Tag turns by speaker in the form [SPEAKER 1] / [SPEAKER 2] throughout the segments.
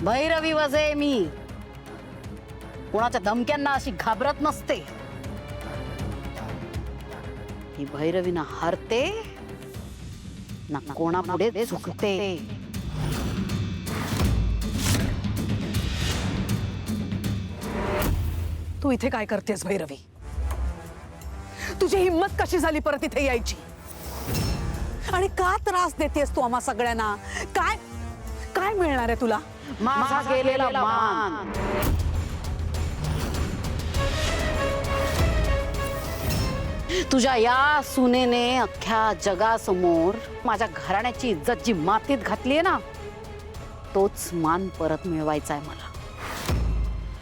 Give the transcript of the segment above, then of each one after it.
[SPEAKER 1] भैरवी वजे मी कोणाच्या धमक्यांना अशी घाबरत नसते। ही भैरवी ना हरते ना कोणापुढे झुकते।
[SPEAKER 2] तू इथे काय करतेस भैरवी? तुझी हिम्मत कशी झाली परत इथे यायची? आणि का त्रास देतेस तू आम्हा सगळ्यांना? काय काय मिळणार आहे तुला?
[SPEAKER 1] माझा गेलेला मान, तुझ्या या सुनेने अख्ख्या जगासमोर माझ्या घराण्याची इज्जत जी मातीत घातली आहे ना, तोच मान परत मिळवायचा आहे मला।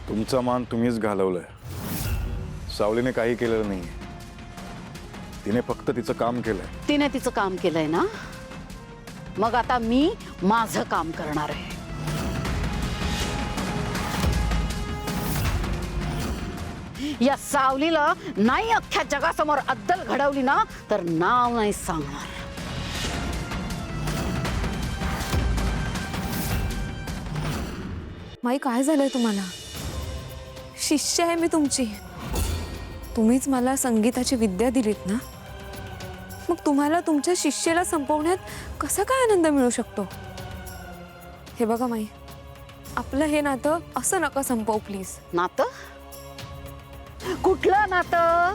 [SPEAKER 3] तुमचा मान तुम्हीच घालवलाय। सावलीने काही केलेलं नाही, तिने फक्त तिचं काम केलंय।
[SPEAKER 1] तिने तिचं काम केलंय ना, मग आता मी माझं काम करणार आहे। या सावलीला नाही अख्ख्या जगासमोर अद्दल घडवली ना, तर नाव नाही सांगणार।
[SPEAKER 4] माई काय झालंय तुम्हाला? शिष्य आहे मी तुमची। तुम्हीच मला संगीताची विद्या दिलीत ना, मग तुम्हाला तुमच्या शिष्याला संपवण्यात कसा काय आनंद मिळू शकतो? हे बघा माई, आपलं हे नातं असं नका संपवू प्लीज।
[SPEAKER 1] नातं? कुठलं नातं?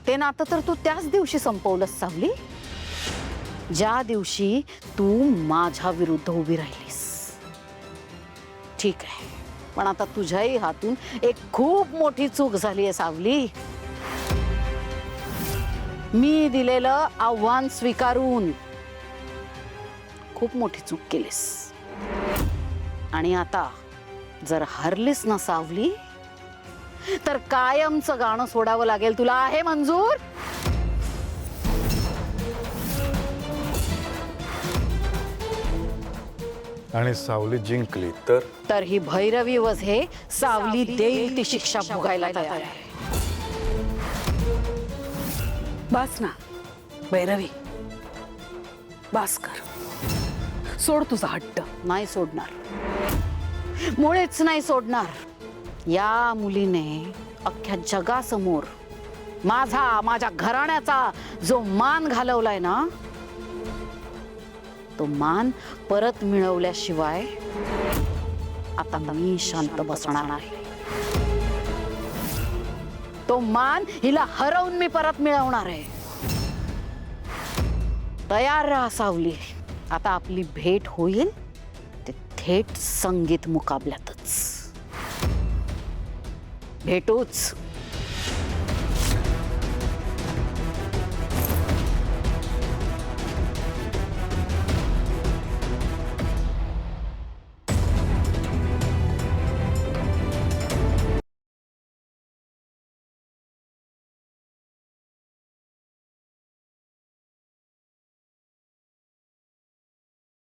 [SPEAKER 1] ते नातं तर तू त्याच दिवशी संपवलंस सावली, ज्या दिवशी तू माझ्या विरुद्ध उभी राहिलीस। ठीक आहे, पण आता तुझ्याही हातून एक खूप मोठी चूक झाली आहे सावली। मी दिलेलं आव्हान स्वीकारून खूप मोठी चूक केलीस। आणि आता जर हरलीस ना सावली, तर कायमचं गाणं सोडावं लागेल तुला। आहे मंजूर?
[SPEAKER 3] आणि सावली जिंकली तर
[SPEAKER 1] ही भैरवी वझे सावली देईल ती शिक्षा भोगायला तयार आहे।
[SPEAKER 2] बस ना भैरवी, बस कर, सोड तुझा हट्ट।
[SPEAKER 1] नाही सोडणार, मुळेच नाही सोडणार। या मुलीने अख्ख्या जगासमोर माझ्या घराण्याचा जो मान घालवलाय ना, तो मान परत मिळवल्याशिवाय आता मी शांत बसणार नाही। तो मान हिला हरवून मी परत मिळवणार आहे। तयार राहा सावली, आता आपली भेट होईल ते थेट संगीत मुकाबल्यातच। भेटूच।